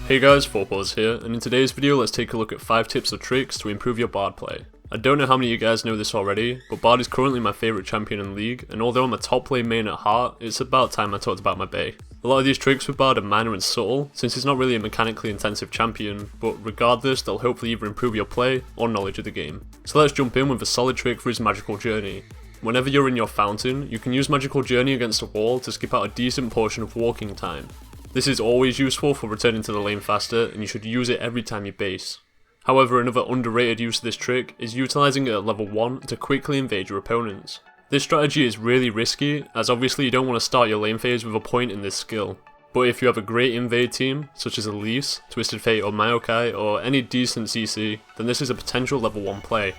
Hey guys, 4paws here, and in today's video let's take a look at 5 tips or tricks to improve your Bard play. I don't know how many of you guys know this already, but Bard is currently my favourite champion in League, and although I'm a top lane main at heart, it's about time I talked about my Bay. A lot of these tricks with Bard are minor and subtle, since he's not really a mechanically intensive champion, but regardless they'll hopefully either improve your play or knowledge of the game. So let's jump in with a solid trick for his magical journey. Whenever you're in your fountain, you can use magical journey against a wall to skip out a decent portion of walking time. This is always useful for returning to the lane faster, and you should use it every time you base. However, another underrated use of this trick is utilising it at level 1 to quickly invade your opponents. This strategy is really risky, as obviously you don't want to start your lane phase with a point in this skill. But if you have a great invade team, such as Elise, Twisted Fate or Maokai, or any decent CC, then this is a potential level 1 play.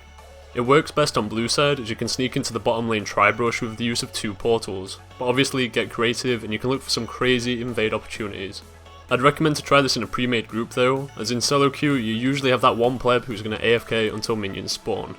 It works best on blue side, as you can sneak into the bottom lane tri-brush with the use of 2 portals, but obviously get creative and you can look for some crazy invade opportunities. I'd recommend to try this in a pre-made group though, as in solo queue you usually have that one pleb who's going to AFK until minions spawn.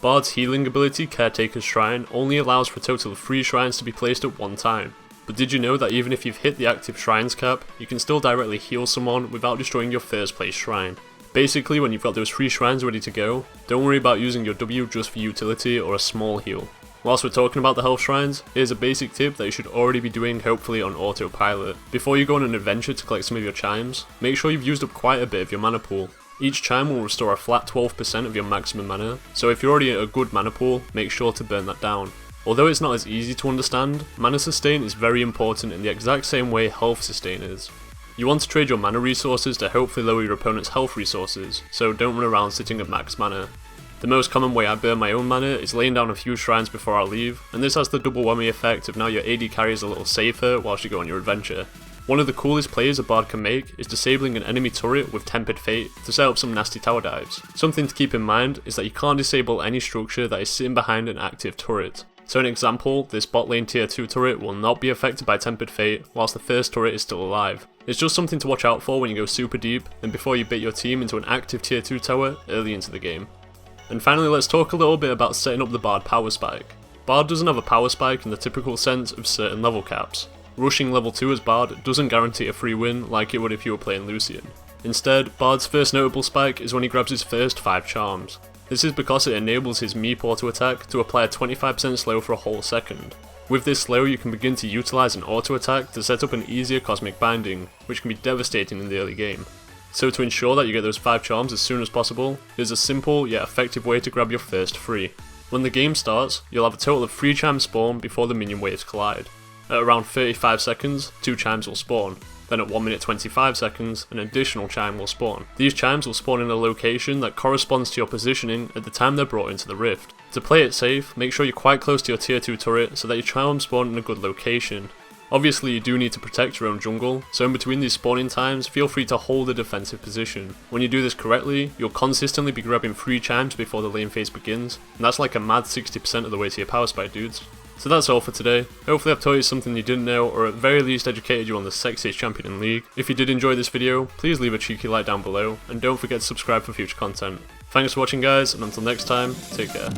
Bard's healing ability, Caretaker's Shrine, only allows for a total of 3 shrines to be placed at one time, but did you know that even if you've hit the active shrines cap, you can still directly heal someone without destroying your first place shrine? Basically, when you've got those 3 shrines ready to go, don't worry about using your W just for utility or a small heal. Whilst we're talking about the health shrines, here's a basic tip that you should already be doing hopefully on autopilot. Before you go on an adventure to collect some of your chimes, make sure you've used up quite a bit of your mana pool. Each chime will restore a flat 12% of your maximum mana, so if you're already at a good mana pool, make sure to burn that down. Although it's not as easy to understand, mana sustain is very important in the exact same way health sustain is. You want to trade your mana resources to hopefully lower your opponent's health resources, so don't run around sitting at max mana. The most common way I burn my own mana is laying down a few shrines before I leave, and this has the double whammy effect of now your AD carry is a little safer whilst you go on your adventure. One of the coolest plays a Bard can make is disabling an enemy turret with Tempered Fate to set up some nasty tower dives. Something to keep in mind is that you can't disable any structure that is sitting behind an active turret. So an example, this bot lane tier 2 turret will not be affected by Tempered Fate whilst the first turret is still alive. It's just something to watch out for when you go super deep and before you bait your team into an active tier 2 tower early into the game. And finally, let's talk a little bit about setting up the Bard power spike. Bard doesn't have a power spike in the typical sense of certain level caps. Rushing level 2 as Bard doesn't guarantee a free win like it would if you were playing Lucian. Instead, Bard's first notable spike is when he grabs his first 5 charms. This is because it enables his Meep auto attack to apply a 25% slow for a whole second. With this slow you can begin to utilise an auto attack to set up an easier cosmic binding, which can be devastating in the early game. So to ensure that you get those 5 charms as soon as possible, there's a simple yet effective way to grab your first 3. When the game starts, you'll have a total of 3 chimes spawn before the minion waves collide. At around 35 seconds, 2 chimes will spawn. Then at 1 minute 25 seconds, an additional chime will spawn. These chimes will spawn in a location that corresponds to your positioning at the time they're brought into the rift. To play it safe, make sure you're quite close to your tier 2 turret so that your chimes spawn in a good location. Obviously you do need to protect your own jungle, so in between these spawning times, feel free to hold a defensive position. When you do this correctly, you'll consistently be grabbing 3 chimes before the lane phase begins, and that's like a mad 60% of the way to your power spike, dudes. So that's all for today. Hopefully I've taught you something you didn't know, or at very least educated you on the sexiest champion in League. If you did enjoy this video, please leave a cheeky like down below, and don't forget to subscribe for future content. Thanks for watching guys, and until next time, take care.